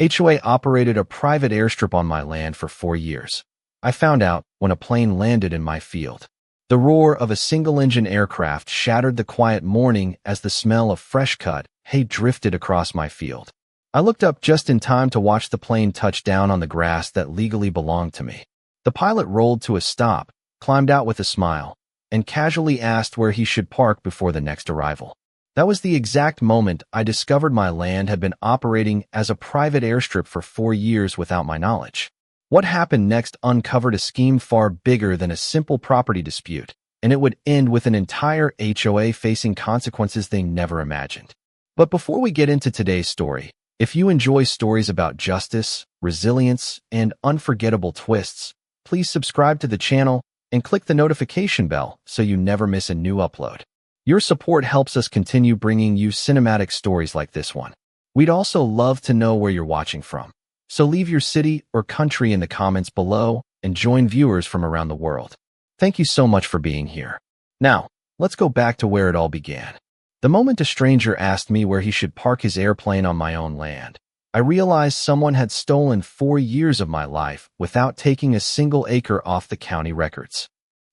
HOA operated a private airstrip on my land for 4 years. I found out when a plane landed in my field. The roar of a single-engine aircraft shattered the quiet morning as the smell of fresh-cut hay drifted across my field. I looked up just in time to watch the plane touch down on the grass that legally belonged to me. The pilot rolled to a stop, climbed out with a smile, and casually asked where he should park before the next arrival. That was the exact moment I discovered my land had been operating as a private airstrip for 4 years without my knowledge. What happened next uncovered a scheme far bigger than a simple property dispute, and it would end with an entire HOA facing consequences they never imagined. But before we get into today's story, if you enjoy stories about justice, resilience, and unforgettable twists, please subscribe to the channel and click the notification bell so you never miss a new upload. Your support helps us continue bringing you cinematic stories like this one. We'd also love to know where you're watching from, so leave your city or country in the comments below and join viewers from around the world. Thank you so much for being here. Now, let's go back to where it all began. The moment a stranger asked me where he should park his airplane on my own land, I realized someone had stolen 4 years of my life without taking a single acre off the county records.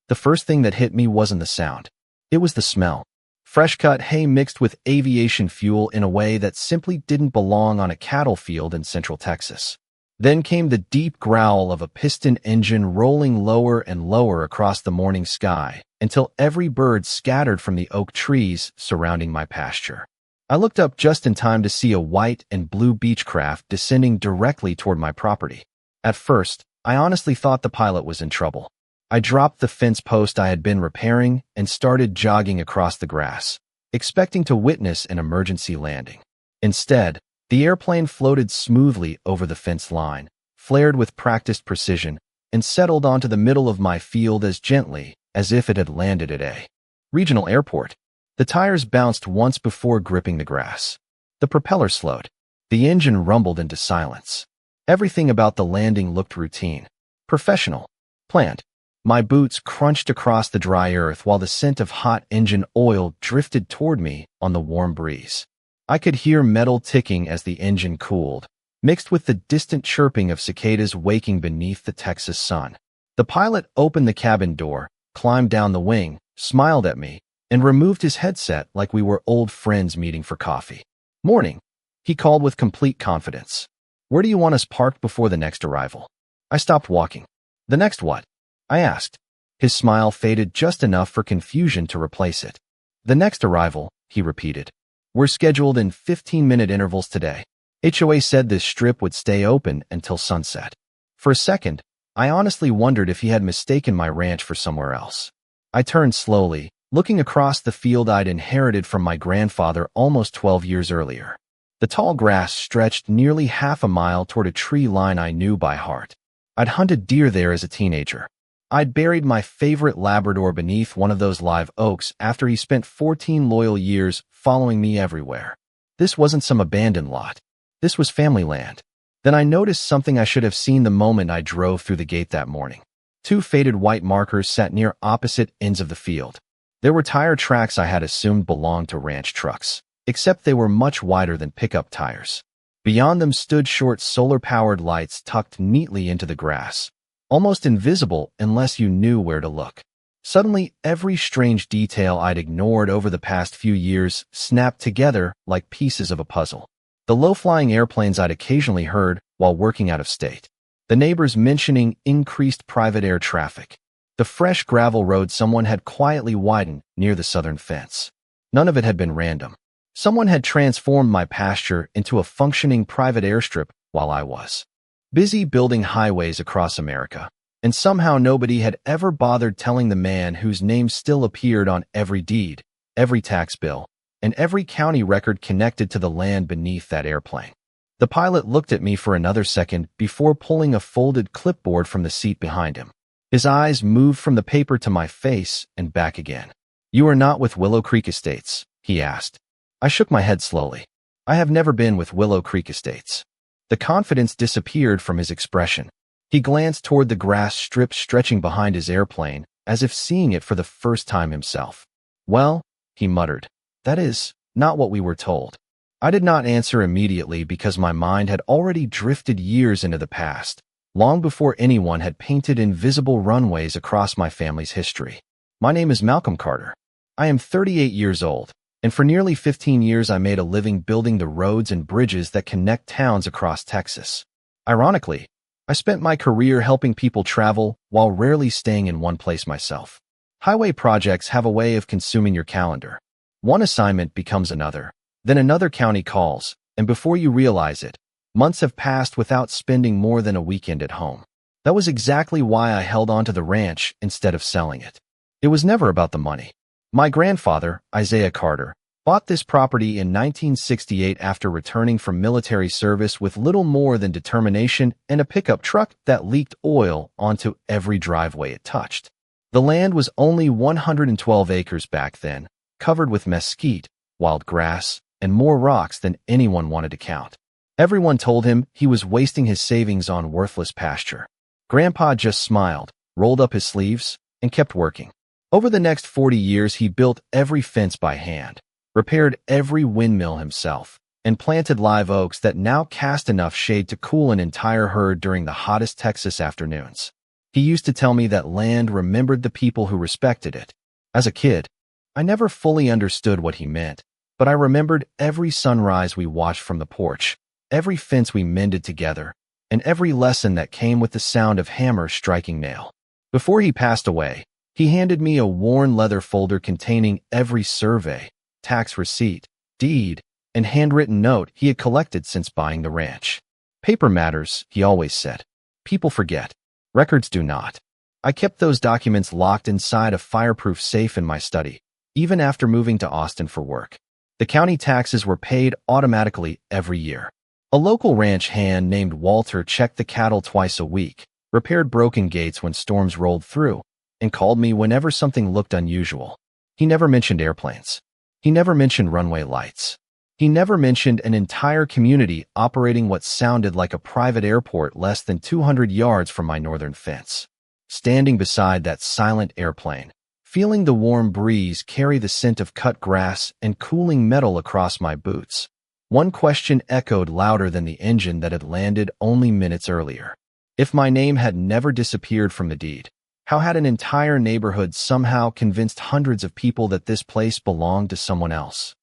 The first thing that hit me wasn't the sound. It was the smell. Fresh-cut hay mixed with aviation fuel in a way that simply didn't belong on a cattle field in Central Texas. Then came the deep growl of a piston engine rolling lower and lower across the morning sky until every bird scattered from the oak trees surrounding my pasture. I looked up just in time to see a white and blue Beechcraft descending directly toward my property. At first, I honestly thought the pilot was in trouble. I dropped the fence post I had been repairing and started jogging across the grass, expecting to witness an emergency landing. Instead, the airplane floated smoothly over the fence line, flared with practiced precision, and settled onto the middle of my field as gently as if it had landed at a regional airport. The tires bounced once before gripping the grass. The propeller slowed. The engine rumbled into silence. Everything about the landing looked routine, professional, planned. My boots crunched across the dry earth while the scent of hot engine oil drifted toward me on the warm breeze. I could hear metal ticking as the engine cooled, mixed with the distant chirping of cicadas waking beneath the Texas sun. The pilot opened the cabin door, climbed down the wing, smiled at me, and removed his headset like we were old friends meeting for coffee. "Morning," he called with complete confidence. "Where do you want us parked before the next arrival?" I stopped walking. "The next what?" I asked. His smile faded just enough for confusion to replace it. "The next arrival," he repeated. "We're scheduled in 15-minute intervals today." HOA said this strip would stay open until sunset. For a second, I honestly wondered if he had mistaken my ranch for somewhere else. I turned slowly, looking across the field I'd inherited from my grandfather almost 12 years earlier. The tall grass stretched nearly half a mile toward a tree line I knew by heart. I'd hunted deer there as a teenager. I'd buried my favorite Labrador beneath one of those live oaks after he spent 14 loyal years following me everywhere. This wasn't some abandoned lot. This was family land. Then I noticed something I should have seen the moment I drove through the gate that morning. 2 faded white markers sat near opposite ends of the field. There were tire tracks I had assumed belonged to ranch trucks, except they were much wider than pickup tires. Beyond them stood short solar-powered lights tucked neatly into the grass, almost invisible unless you knew where to look. Suddenly, every strange detail I'd ignored over the past few years snapped together like pieces of a puzzle. The low-flying airplanes I'd occasionally heard while working out of state. The neighbors mentioning increased private air traffic. The fresh gravel road someone had quietly widened near the southern fence. None of it had been random. Someone had transformed my pasture into a functioning private airstrip while I was busy building highways across America, and somehow nobody had ever bothered telling the man whose name still appeared on every deed, every tax bill, and every county record connected to the land beneath that airplane. The pilot looked at me for another second before pulling a folded clipboard from the seat behind him. His eyes moved from the paper to my face and back again. "You are not with Willow Creek Estates?" he asked. I shook my head slowly. "I have never been with Willow Creek Estates." The confidence disappeared from his expression. He glanced toward the grass strip stretching behind his airplane, as if seeing it for the first time himself. "Well," he muttered, "that is not what we were told." I did not answer immediately because my mind had already drifted years into the past, long before anyone had painted invisible runways across my family's history. My name is Malcolm Carter. I am 38 years old, and for nearly 15 years I made a living building the roads and bridges that connect towns across Texas. Ironically, I spent my career helping people travel while rarely staying in one place myself. Highway projects have a way of consuming your calendar. One assignment becomes another, then another county calls, and before you realize it, months have passed without spending more than a weekend at home. That was exactly why I held on to the ranch instead of selling it. It was never about the money. My grandfather, Isaiah Carter, bought this property in 1968 after returning from military service with little more than determination and a pickup truck that leaked oil onto every driveway it touched. The land was only 112 acres back then, covered with mesquite, wild grass, and more rocks than anyone wanted to count. Everyone told him he was wasting his savings on worthless pasture. Grandpa just smiled, rolled up his sleeves, and kept working. Over the next 40 years, he built every fence by hand, repaired every windmill himself, and planted live oaks that now cast enough shade to cool an entire herd during the hottest Texas afternoons. He used to tell me that land remembered the people who respected it. As a kid, I never fully understood what he meant, but I remembered every sunrise we watched from the porch, every fence we mended together, and every lesson that came with the sound of hammer striking nail. Before he passed away, he handed me a worn leather folder containing every survey, tax receipt, deed, and handwritten note he had collected since buying the ranch. Paper matters, he always said. People forget. Records do not. I kept those documents locked inside a fireproof safe in my study, even after moving to Austin for work. The county taxes were paid automatically every year. A local ranch hand named Walter checked the cattle twice a week, repaired broken gates when storms rolled through, and called me whenever something looked unusual. He never mentioned airplanes. He never mentioned runway lights. He never mentioned an entire community operating what sounded like a private airport less than 200 yards from my northern fence. Standing beside that silent airplane, feeling the warm breeze carry the scent of cut grass and cooling metal across my boots, one question echoed louder than the engine that had landed only minutes earlier. If my name had never disappeared from the deed, how had an entire neighborhood somehow convinced hundreds of people that this place belonged to someone else?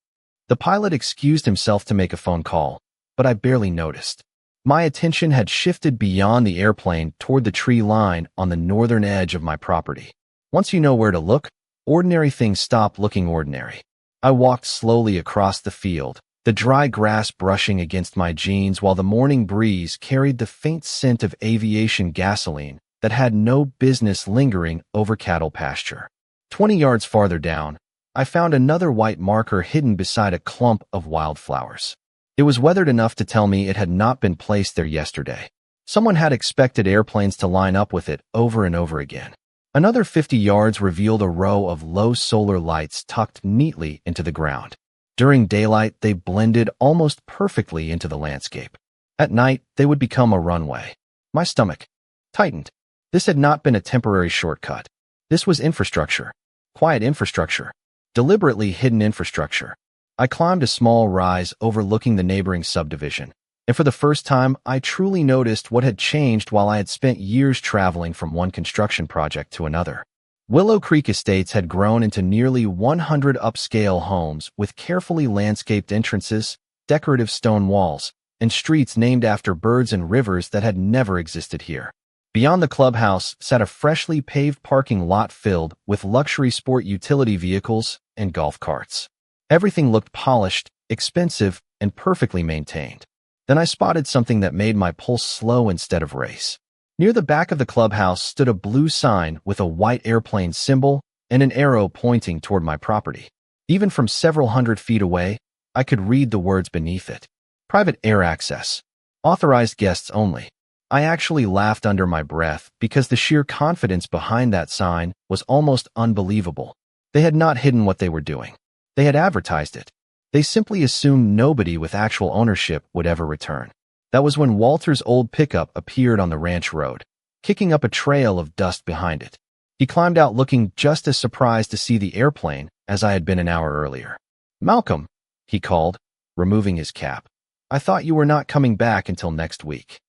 The pilot excused himself to make a phone call, but I barely noticed. My attention had shifted beyond the airplane toward the tree line on the northern edge of my property. Once you know where to look, ordinary things stop looking ordinary. I walked slowly across the field, the dry grass brushing against my jeans while the morning breeze carried the faint scent of aviation gasoline that had no business lingering over cattle pasture. 20 yards farther down, I found another white marker hidden beside a clump of wildflowers. It was weathered enough to tell me it had not been placed there yesterday. Someone had expected airplanes to line up with it over and over again. Another 50 yards revealed a row of low solar lights tucked neatly into the ground. During daylight, they blended almost perfectly into the landscape. At night, they would become a runway. My stomach tightened. This had not been a temporary shortcut. This was infrastructure. Quiet infrastructure. Deliberately hidden infrastructure. I climbed a small rise overlooking the neighboring subdivision, and for the first time, I truly noticed what had changed while I had spent years traveling from one construction project to another. Willow Creek Estates had grown into nearly 100 upscale homes with carefully landscaped entrances, decorative stone walls, and streets named after birds and rivers that had never existed here. Beyond the clubhouse sat a freshly paved parking lot filled with luxury sport utility vehicles and golf carts. Everything looked polished, expensive, and perfectly maintained. Then I spotted something that made my pulse slow instead of race. Near the back of the clubhouse stood a blue sign with a white airplane symbol and an arrow pointing toward my property. Even from several hundred feet away, I could read the words beneath it. Private air access. Authorized guests only. I actually laughed under my breath because the sheer confidence behind that sign was almost unbelievable. They had not hidden what they were doing. They had advertised it. They simply assumed nobody with actual ownership would ever return. That was when Walter's old pickup appeared on the ranch road, kicking up a trail of dust behind it. He climbed out looking just as surprised to see the airplane as I had been an hour earlier. "Malcolm," he called, removing his cap. "I thought you were not coming back until next week."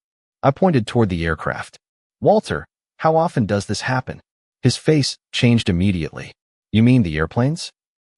I pointed toward the aircraft. "Walter, how often does this happen?" His face changed immediately. "You mean the airplanes?"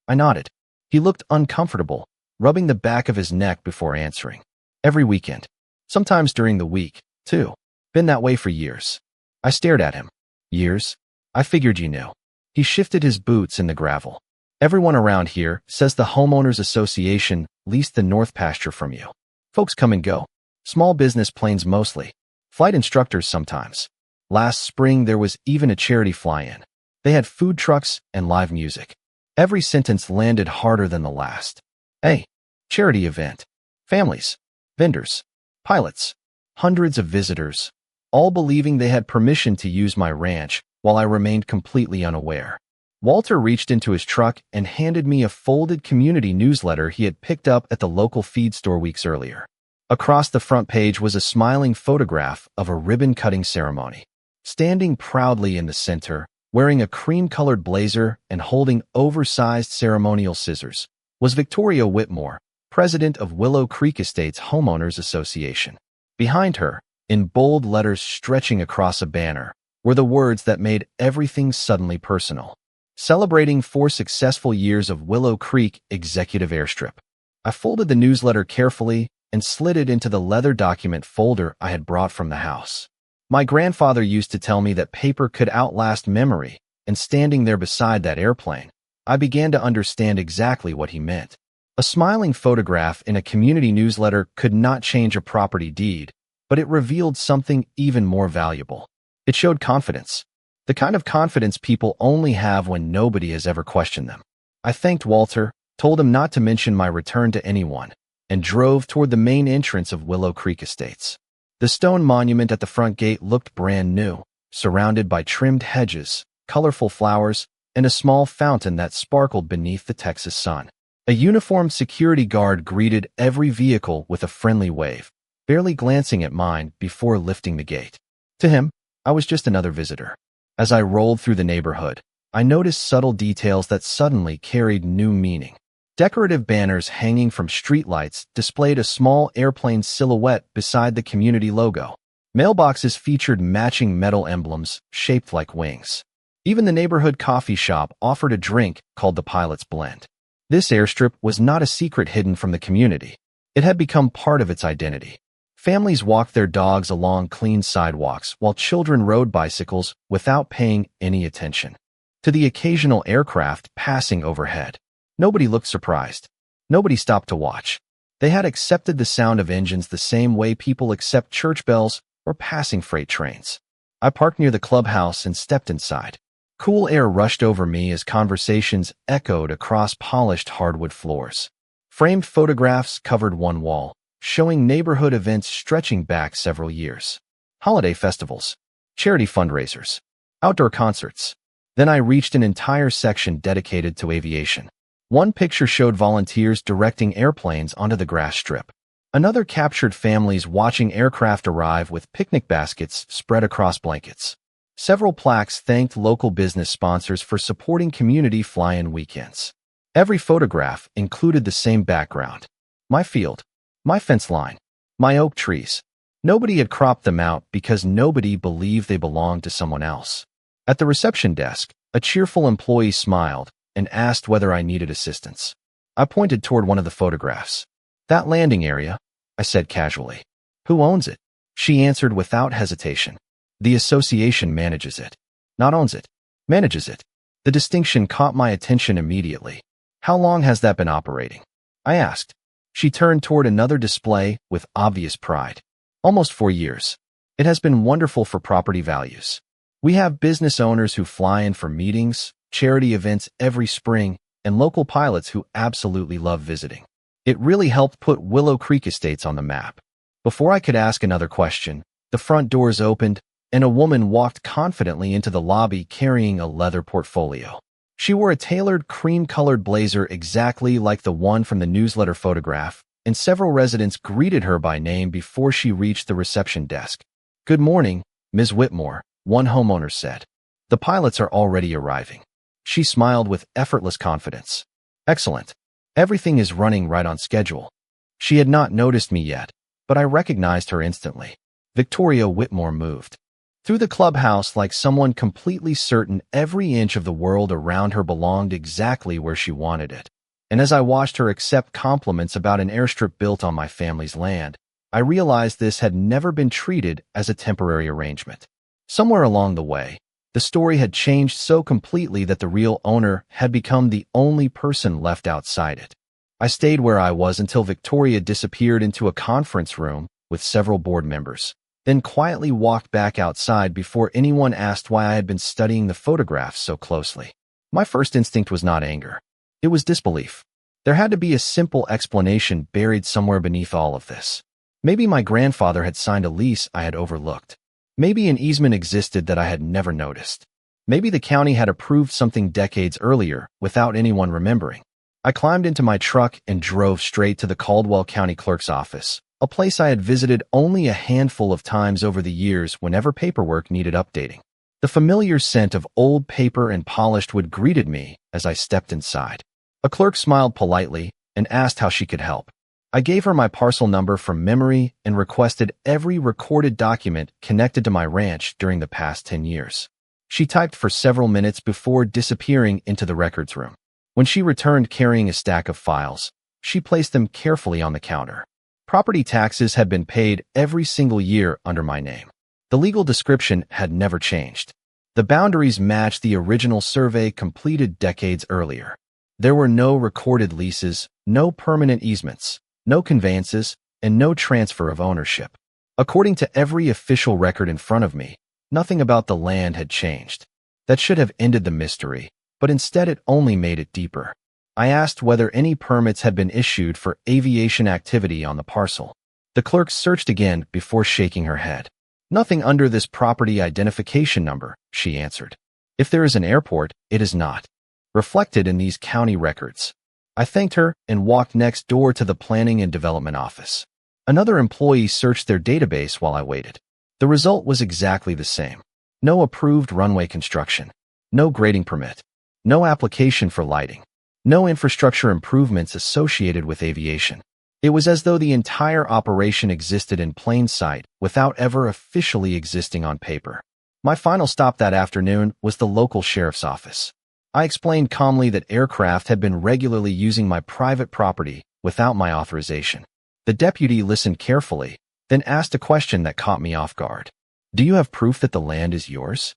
I nodded. He looked uncomfortable, rubbing the back of his neck before answering. "Every weekend. Sometimes during the week, too. Been that way for years." I stared at him. "Years? I figured you knew." He shifted his boots in the gravel. "Everyone around here says the Homeowners Association leased the north pasture from you. Folks come and go. Small business planes mostly. Flight instructors sometimes. Last spring there was even a charity fly-in. They had food trucks and live music." Every sentence landed harder than the last. "Hey, charity event. Families, vendors, pilots, hundreds of visitors, all believing they had permission to use my ranch while I remained completely unaware." Walter reached into his truck and handed me a folded community newsletter he had picked up at the local feed store weeks earlier. Across the front page was a smiling photograph of a ribbon-cutting ceremony. Standing proudly in the center, wearing a cream-colored blazer and holding oversized ceremonial scissors, was Victoria Whitmore, president of Willow Creek Estates Homeowners Association. Behind her, in bold letters stretching across a banner, were the words that made everything suddenly personal. "Celebrating 4 successful years of Willow Creek Executive Airstrip." I folded the newsletter carefully and slid it into the leather document folder I had brought from the house. My grandfather used to tell me that paper could outlast memory, and standing there beside that airplane, I began to understand exactly what he meant. A smiling photograph in a community newsletter could not change a property deed, but it revealed something even more valuable. It showed confidence. The kind of confidence people only have when nobody has ever questioned them. I thanked Walter, told him not to mention my return to anyone, and drove toward the main entrance of Willow Creek Estates. The stone monument at the front gate looked brand new, surrounded by trimmed hedges, colorful flowers, and a small fountain that sparkled beneath the Texas sun. A uniformed security guard greeted every vehicle with a friendly wave, barely glancing at mine before lifting the gate. To him, I was just another visitor. As I rolled through the neighborhood, I noticed subtle details that suddenly carried new meaning. Decorative banners hanging from streetlights displayed a small airplane silhouette beside the community logo. Mailboxes featured matching metal emblems shaped like wings. Even the neighborhood coffee shop offered a drink called the Pilot's Blend. This airstrip was not a secret hidden from the community. It had become part of its identity. Families walked their dogs along clean sidewalks while children rode bicycles without paying any attention to the occasional aircraft passing overhead. Nobody looked surprised. Nobody stopped to watch. They had accepted the sound of engines the same way people accept church bells or passing freight trains. I parked near the clubhouse and stepped inside. Cool air rushed over me as conversations echoed across polished hardwood floors. Framed photographs covered one wall, showing neighborhood events stretching back several years. Holiday festivals, charity fundraisers, outdoor concerts. Then I reached an entire section dedicated to aviation. One picture showed volunteers directing airplanes onto the grass strip. Another captured families watching aircraft arrive with picnic baskets spread across blankets. Several plaques thanked local business sponsors for supporting community fly-in weekends. Every photograph included the same background. My field, my fence line, my oak trees. Nobody had cropped them out because nobody believed they belonged to someone else. At the reception desk, a cheerful employee smiled and asked whether I needed assistance. I pointed toward one of the photographs. "That landing area," I said casually. "Who owns it?" She answered without hesitation. "The association manages it." "Not owns it, manages it." The distinction caught my attention immediately. "How long has that been operating?" I asked. She turned toward another display with obvious pride. "Almost 4 years. It has been wonderful for property values. We have business owners who fly in for meetings, charity events every spring, and local pilots who absolutely love visiting. It really helped put Willow Creek Estates on the map." Before I could ask another question, the front doors opened, and a woman walked confidently into the lobby carrying a leather portfolio. She wore a tailored cream-colored blazer exactly like the one from the newsletter photograph, and several residents greeted her by name before she reached the reception desk. "Good morning, Ms. Whitmore," one homeowner said. "The pilots are already arriving." She smiled with effortless confidence. "Excellent. Everything is running right on schedule." She had not noticed me yet, but I recognized her instantly. Victoria Whitmore moved through the clubhouse like someone completely certain every inch of the world around her belonged exactly where she wanted it. And as I watched her accept compliments about an airstrip built on my family's land, I realized this had never been treated as a temporary arrangement. Somewhere along the way, the story had changed so completely that the real owner had become the only person left outside it. I stayed where I was until Victoria disappeared into a conference room with several board members, then quietly walked back outside before anyone asked why I had been studying the photographs so closely. My first instinct was not anger. It was disbelief. There had to be a simple explanation buried somewhere beneath all of this. Maybe my grandfather had signed a lease I had overlooked. Maybe an easement existed that I had never noticed. Maybe the county had approved something decades earlier without anyone remembering. I climbed into my truck and drove straight to the Caldwell County Clerk's office, a place I had visited only a handful of times over the years whenever paperwork needed updating. The familiar scent of old paper and polished wood greeted me as I stepped inside. A clerk smiled politely and asked how she could help. I gave her my parcel number from memory and requested every recorded document connected to my ranch during the past 10 years. She typed for several minutes before disappearing into the records room. When she returned carrying a stack of files, she placed them carefully on the counter. Property taxes had been paid every single year under my name. The legal description had never changed. The boundaries matched the original survey completed decades earlier. There were no recorded leases, no permanent easements, no conveyances, and no transfer of ownership. According to every official record in front of me, nothing about the land had changed. That should have ended the mystery, but instead it only made it deeper. I asked whether any permits had been issued for aviation activity on the parcel. The clerk searched again before shaking her head. Nothing under this property identification number, she answered. If there is an airport, it is not reflected in these county records. I thanked her and walked next door to the Planning and Development office. Another employee searched their database while I waited. The result was exactly the same. No approved runway construction. No grading permit. No application for lighting. No infrastructure improvements associated with aviation. It was as though the entire operation existed in plain sight without ever officially existing on paper. My final stop that afternoon was the local sheriff's office. I explained calmly that aircraft had been regularly using my private property without my authorization. The deputy listened carefully, then asked a question that caught me off guard. Do you have proof that the land is yours?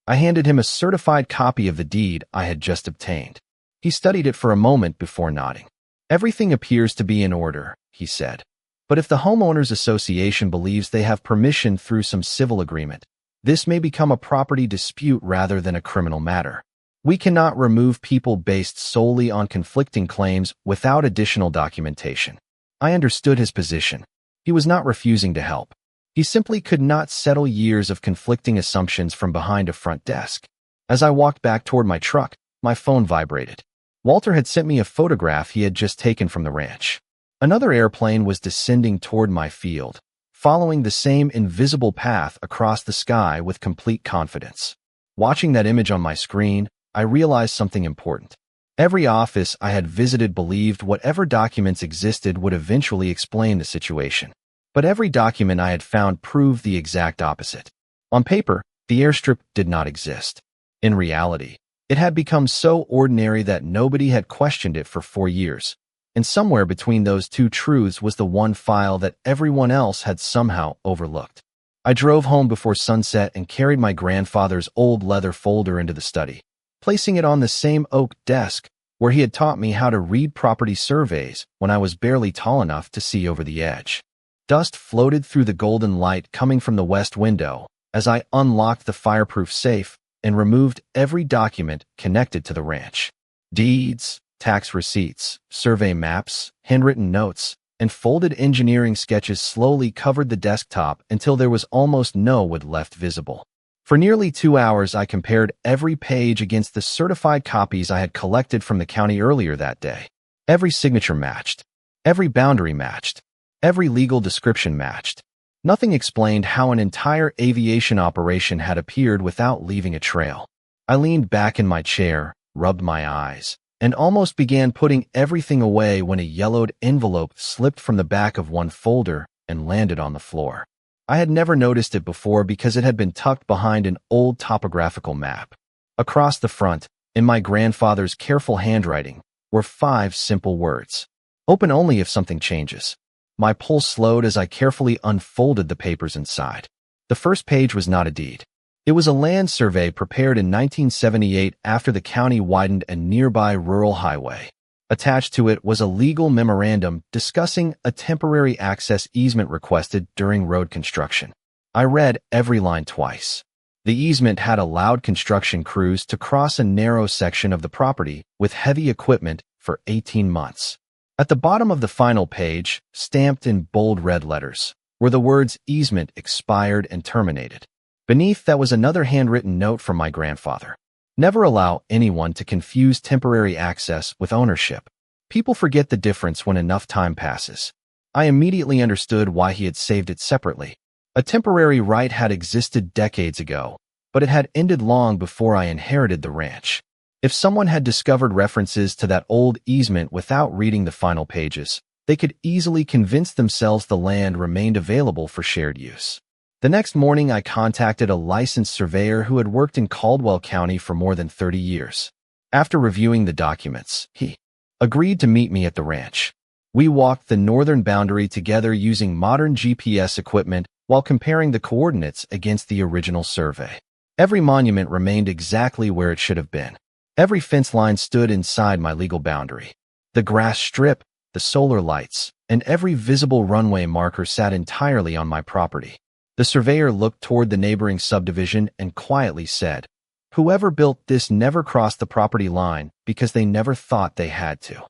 I handed him a certified copy of the deed I had just obtained. He studied it for a moment before nodding. Everything appears to be in order, he said. But if the homeowners association believes they have permission through some civil agreement, this may become a property dispute rather than a criminal matter. We cannot remove people based solely on conflicting claims without additional documentation. I understood his position. He was not refusing to help. He simply could not settle years of conflicting assumptions from behind a front desk. As I walked back toward my truck, my phone vibrated. Walter had sent me a photograph he had just taken from the ranch. Another airplane was descending toward my field, following the same invisible path across the sky with complete confidence. Watching that image on my screen, I realized something important. Every office I had visited believed whatever documents existed would eventually explain the situation. But every document I had found proved the exact opposite. On paper, the airstrip did not exist. In reality, it had become so ordinary that nobody had questioned it for 4 years. And somewhere between those two truths was the one file that everyone else had somehow overlooked. I drove home before sunset and carried my grandfather's old leather folder into the study, placing it on the same oak desk where he had taught me how to read property surveys when I was barely tall enough to see over the edge. Dust floated through the golden light coming from the west window as I unlocked the fireproof safe and removed every document connected to the ranch. Deeds, tax receipts, survey maps, handwritten notes, and folded engineering sketches slowly covered the desktop until there was almost no wood left visible. For nearly 2 hours, I compared every page against the certified copies I had collected from the county earlier that day. Every signature matched. Every boundary matched. Every legal description matched. Nothing explained how an entire aviation operation had appeared without leaving a trail. I leaned back in my chair, rubbed my eyes, and almost began putting everything away when a yellowed envelope slipped from the back of one folder and landed on the floor. I had never noticed it before because it had been tucked behind an old topographical map. Across the front, in my grandfather's careful handwriting, were 5 simple words. Open only if something changes. My pulse slowed as I carefully unfolded the papers inside. The first page was not a deed. It was a land survey prepared in 1978 after the county widened a nearby rural highway. Attached to it was a legal memorandum discussing a temporary access easement requested during road construction. I read every line twice. The easement had allowed construction crews to cross a narrow section of the property with heavy equipment for 18 months. At the bottom of the final page, stamped in bold red letters, were the words easement expired and terminated. Beneath that was another handwritten note from my grandfather. Never allow anyone to confuse temporary access with ownership. People forget the difference when enough time passes. I immediately understood why he had saved it separately. A temporary right had existed decades ago, but it had ended long before I inherited the ranch. If someone had discovered references to that old easement without reading the final pages, they could easily convince themselves the land remained available for shared use. The next morning, I contacted a licensed surveyor who had worked in Caldwell County for more than 30 years. After reviewing the documents, he agreed to meet me at the ranch. We walked the northern boundary together using modern GPS equipment while comparing the coordinates against the original survey. Every monument remained exactly where it should have been. Every fence line stood inside my legal boundary. The grass strip, the solar lights, and every visible runway marker sat entirely on my property. The surveyor looked toward the neighboring subdivision and quietly said, "Whoever built this never crossed the property line because they never thought they had to."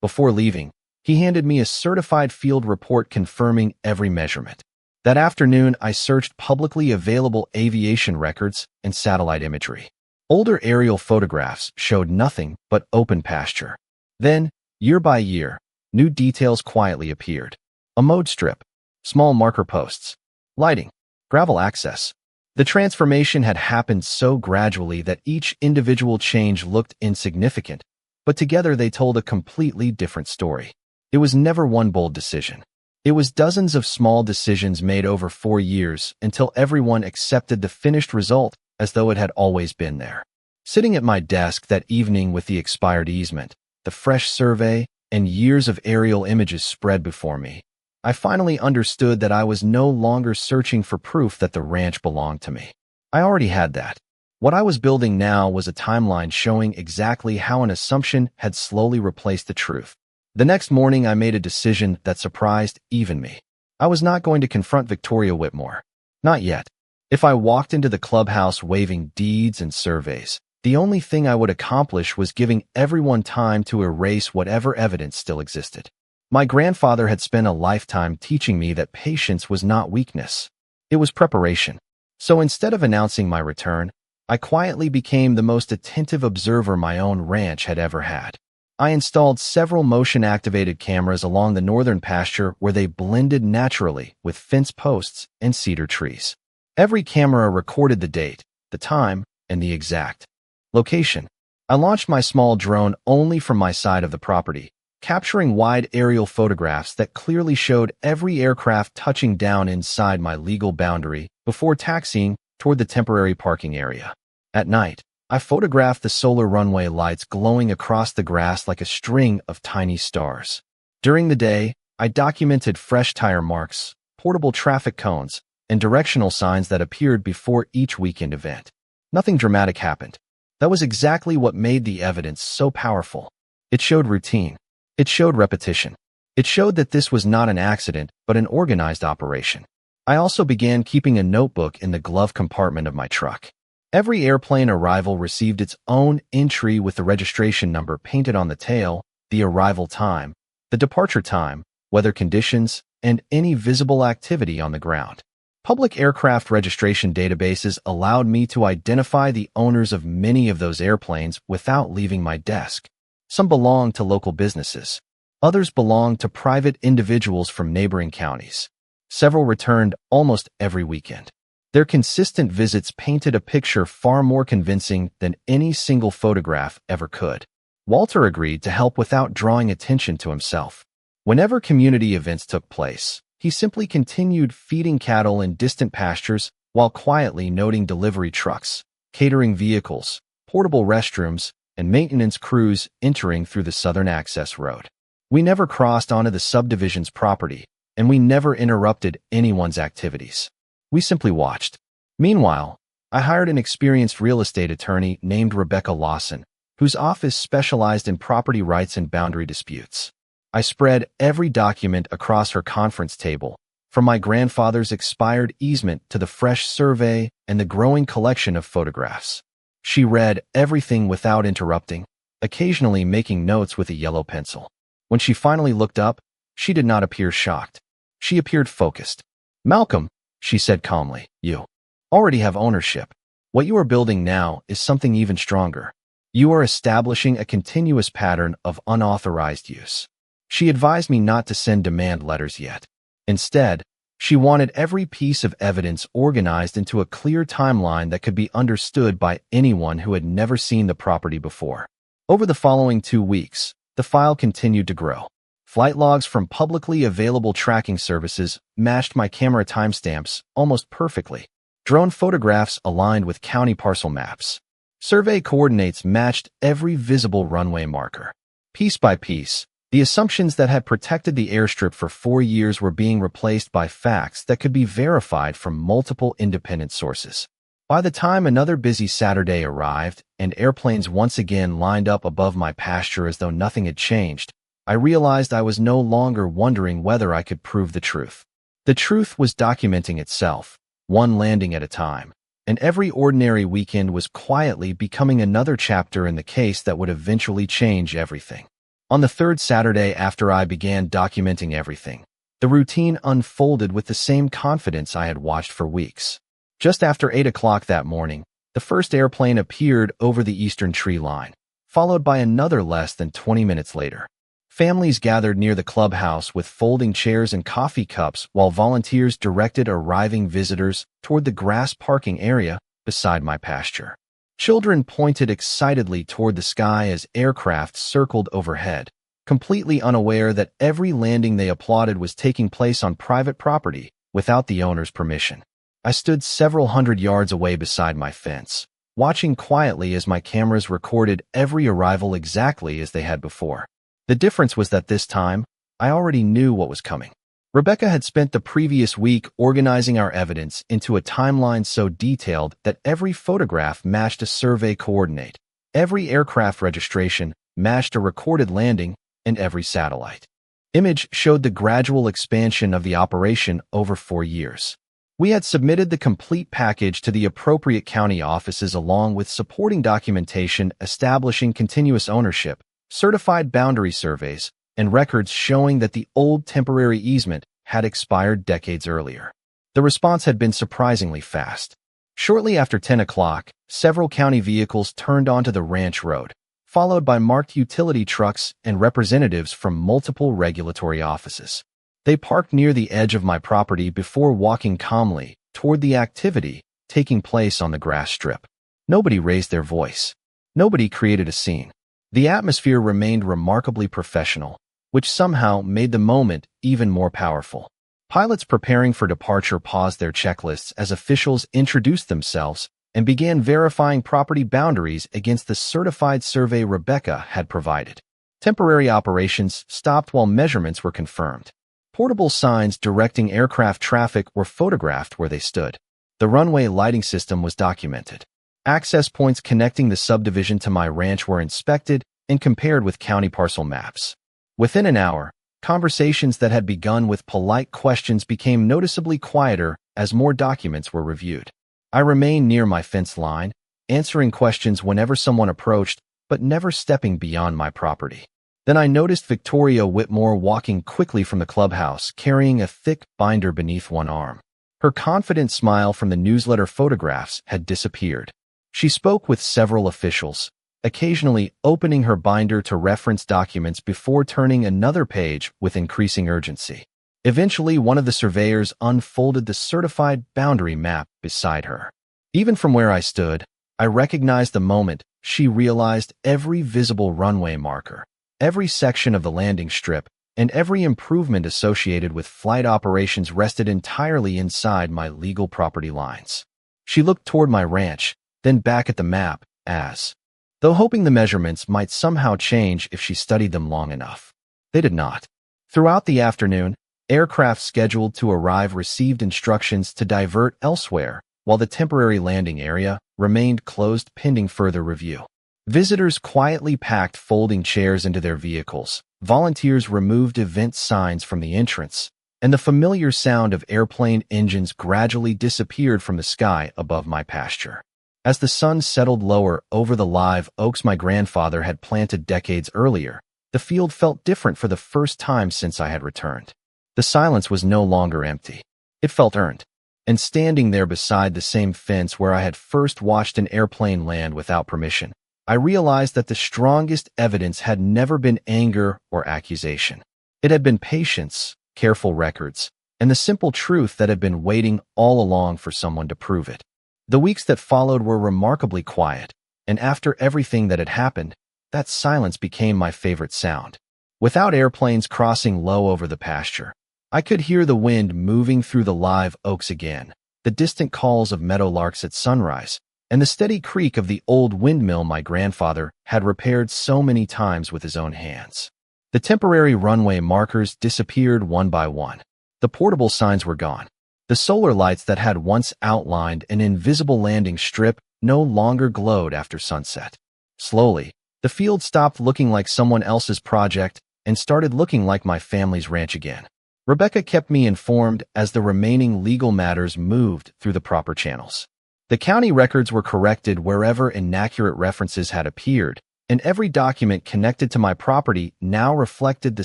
Before leaving, he handed me a certified field report confirming every measurement. That afternoon, I searched publicly available aviation records and satellite imagery. Older aerial photographs showed nothing but open pasture. Then, year by year, new details quietly appeared. A mowed strip, small marker posts, lighting, gravel access. The transformation had happened so gradually that each individual change looked insignificant, but together they told a completely different story. It was never one bold decision. It was dozens of small decisions made over 4 years until everyone accepted the finished result as though it had always been there. Sitting at my desk that evening with the expired easement, the fresh survey, and years of aerial images spread before me, I finally understood that I was no longer searching for proof that the ranch belonged to me. I already had that. What I was building now was a timeline showing exactly how an assumption had slowly replaced the truth. The next morning, I made a decision that surprised even me. I was not going to confront Victoria Whitmore. Not yet. If I walked into the clubhouse waving deeds and surveys, the only thing I would accomplish was giving everyone time to erase whatever evidence still existed. My grandfather had spent a lifetime teaching me that patience was not weakness. It was preparation. So instead of announcing my return, I quietly became the most attentive observer my own ranch had ever had. I installed several motion-activated cameras along the northern pasture where they blended naturally with fence posts and cedar trees. Every camera recorded the date, the time, and the exact location. I launched my small drone only from my side of the property, capturing wide aerial photographs that clearly showed every aircraft touching down inside my legal boundary before taxiing toward the temporary parking area. At night, I photographed the solar runway lights glowing across the grass like a string of tiny stars. During the day, I documented fresh tire marks, portable traffic cones, and directional signs that appeared before each weekend event. Nothing dramatic happened. That was exactly what made the evidence so powerful. It showed routine. It showed repetition. It showed that this was not an accident, but an organized operation. I also began keeping a notebook in the glove compartment of my truck. Every airplane arrival received its own entry with the registration number painted on the tail, the arrival time, the departure time, weather conditions, and any visible activity on the ground. Public aircraft registration databases allowed me to identify the owners of many of those airplanes without leaving my desk. Some belonged to local businesses. Others belonged to private individuals from neighboring counties. Several returned almost every weekend. Their consistent visits painted a picture far more convincing than any single photograph ever could. Walter agreed to help without drawing attention to himself. Whenever community events took place, he simply continued feeding cattle in distant pastures while quietly noting delivery trucks, catering vehicles, portable restrooms, and maintenance crews entering through the southern access road. We never crossed onto the subdivision's property, and we never interrupted anyone's activities. We simply watched. Meanwhile, I hired an experienced real estate attorney named Rebecca Lawson, whose office specialized in property rights and boundary disputes. I spread every document across her conference table, from my grandfather's expired easement to the fresh survey and the growing collection of photographs. She read everything without interrupting, occasionally making notes with a yellow pencil. When she finally looked up, she did not appear shocked. She appeared focused. "Malcolm," she said calmly, "you already have ownership. What you are building now is something even stronger. You are establishing a continuous pattern of unauthorized use." She advised me not to send demand letters yet. Instead, she wanted every piece of evidence organized into a clear timeline that could be understood by anyone who had never seen the property before. Over the following 2 weeks, the file continued to grow. Flight logs from publicly available tracking services matched my camera timestamps almost perfectly. Drone photographs aligned with county parcel maps. Survey coordinates matched every visible runway marker. Piece by piece, the assumptions that had protected the airstrip for 4 years were being replaced by facts that could be verified from multiple independent sources. By the time another busy Saturday arrived and airplanes once again lined up above my pasture as though nothing had changed, I realized I was no longer wondering whether I could prove the truth. The truth was documenting itself, one landing at a time, and every ordinary weekend was quietly becoming another chapter in the case that would eventually change everything. On the third Saturday after I began documenting everything, the routine unfolded with the same confidence I had watched for weeks. Just after 8 o'clock that morning, the first airplane appeared over the eastern tree line, followed by another less than 20 minutes later. Families gathered near the clubhouse with folding chairs and coffee cups while volunteers directed arriving visitors toward the grass parking area beside my pasture. Children pointed excitedly toward the sky as aircraft circled overhead, completely unaware that every landing they applauded was taking place on private property without the owner's permission. I stood several hundred yards away beside my fence, watching quietly as my cameras recorded every arrival exactly as they had before. The difference was that this time, I already knew what was coming. Rebecca had spent the previous week organizing our evidence into a timeline so detailed that every photograph matched a survey coordinate, every aircraft registration matched a recorded landing, and every satellite image showed the gradual expansion of the operation over 4 years. We had submitted the complete package to the appropriate county offices along with supporting documentation establishing continuous ownership, certified boundary surveys, and records showing that the old temporary easement had expired decades earlier. The response had been surprisingly fast. Shortly after 10 o'clock, several county vehicles turned onto the ranch road, followed by marked utility trucks and representatives from multiple regulatory offices. They parked near the edge of my property before walking calmly toward the activity taking place on the grass strip. Nobody raised their voice. Nobody created a scene. The atmosphere remained remarkably professional, which somehow made the moment even more powerful. Pilots preparing for departure paused their checklists as officials introduced themselves and began verifying property boundaries against the certified survey Rebecca had provided. Temporary operations stopped while measurements were confirmed. Portable signs directing aircraft traffic were photographed where they stood. The runway lighting system was documented. Access points connecting the subdivision to my ranch were inspected and compared with county parcel maps. Within an hour, conversations that had begun with polite questions became noticeably quieter as more documents were reviewed. I remained near my fence line, answering questions whenever someone approached, but never stepping beyond my property. Then I noticed Victoria Whitmore walking quickly from the clubhouse, carrying a thick binder beneath one arm. Her confident smile from the newsletter photographs had disappeared. She spoke with several officials, occasionally opening her binder to reference documents before turning another page with increasing urgency. Eventually, one of the surveyors unfolded the certified boundary map beside her. Even from where I stood, I recognized the moment she realized every visible runway marker, every section of the landing strip, and every improvement associated with flight operations rested entirely inside my legal property lines. She looked toward my ranch, then back at the map, though hoping the measurements might somehow change if she studied them long enough. They did not. Throughout the afternoon, aircraft scheduled to arrive received instructions to divert elsewhere, while the temporary landing area remained closed pending further review. Visitors quietly packed folding chairs into their vehicles. Volunteers removed event signs from the entrance, and the familiar sound of airplane engines gradually disappeared from the sky above my pasture. As the sun settled lower over the live oaks my grandfather had planted decades earlier, the field felt different for the first time since I had returned. The silence was no longer empty. It felt earned. And standing there beside the same fence where I had first watched an airplane land without permission, I realized that the strongest evidence had never been anger or accusation. It had been patience, careful records, and the simple truth that had been waiting all along for someone to prove it. The weeks that followed were remarkably quiet, and after everything that had happened, that silence became my favorite sound. Without airplanes crossing low over the pasture, I could hear the wind moving through the live oaks again, the distant calls of meadowlarks at sunrise, and the steady creak of the old windmill my grandfather had repaired so many times with his own hands. The temporary runway markers disappeared one by one. The portable signs were gone. The solar lights that had once outlined an invisible landing strip no longer glowed after sunset. Slowly, the field stopped looking like someone else's project and started looking like my family's ranch again. Rebecca kept me informed as the remaining legal matters moved through the proper channels. The county records were corrected wherever inaccurate references had appeared, and every document connected to my property now reflected the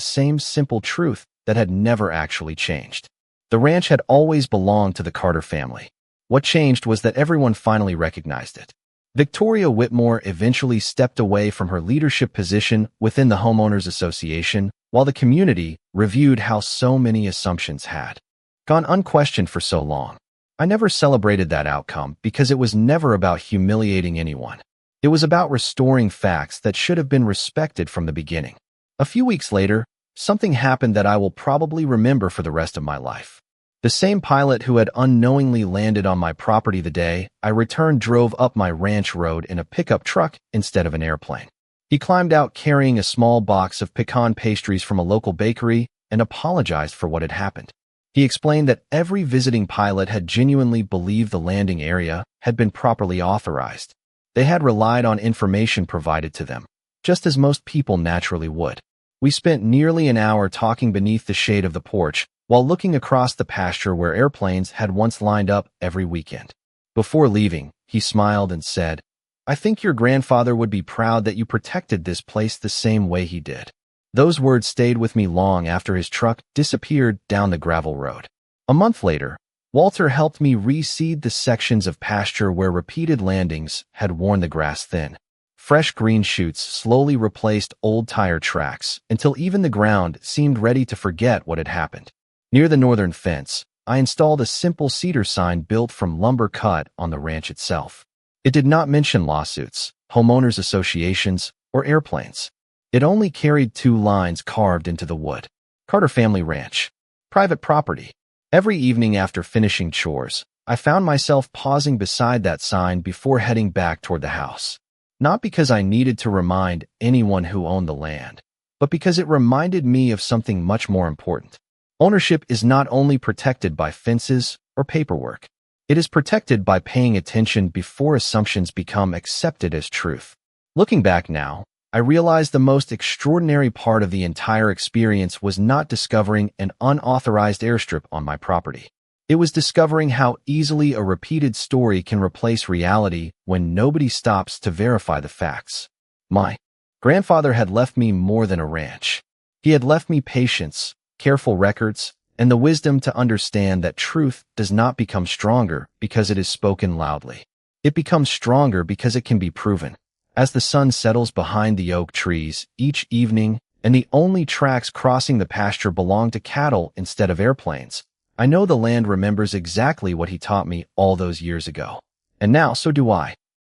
same simple truth that had never actually changed. The ranch had always belonged to the Carter family. What changed was that everyone finally recognized it. Victoria Whitmore eventually stepped away from her leadership position within the Homeowners Association, while the community reviewed how so many assumptions had gone unquestioned for so long. I never celebrated that outcome because it was never about humiliating anyone. It was about restoring facts that should have been respected from the beginning. A few weeks later, something happened that I will probably remember for the rest of my life. The same pilot who had unknowingly landed on my property the day I returned drove up my ranch road in a pickup truck instead of an airplane. He climbed out carrying a small box of pecan pastries from a local bakery and apologized for what had happened. He explained that every visiting pilot had genuinely believed the landing area had been properly authorized. They had relied on information provided to them, just as most people naturally would. We spent nearly an hour talking beneath the shade of the porch while looking across the pasture where airplanes had once lined up every weekend. Before leaving, he smiled and said, "I think your grandfather would be proud that you protected this place the same way he did." Those words stayed with me long after his truck disappeared down the gravel road. A month later, Walter helped me reseed the sections of pasture where repeated landings had worn the grass thin. Fresh green shoots slowly replaced old tire tracks until even the ground seemed ready to forget what had happened. Near the northern fence, I installed a simple cedar sign built from lumber cut on the ranch itself. It did not mention lawsuits, homeowners associations, or airplanes. It only carried 2 lines carved into the wood. Carter Family Ranch. Private property. Every evening after finishing chores, I found myself pausing beside that sign before heading back toward the house. Not because I needed to remind anyone who owned the land, but because it reminded me of something much more important. Ownership is not only protected by fences or paperwork. It is protected by paying attention before assumptions become accepted as truth. Looking back now, I realized the most extraordinary part of the entire experience was not discovering an unauthorized airstrip on my property. It was discovering how easily a repeated story can replace reality when nobody stops to verify the facts. My grandfather had left me more than a ranch. He had left me patience, careful records, and the wisdom to understand that truth does not become stronger because it is spoken loudly. It becomes stronger because it can be proven. As the sun settles behind the oak trees each evening and the only tracks crossing the pasture belong to cattle instead of airplanes, I know the land remembers exactly what he taught me all those years ago. And now so do I.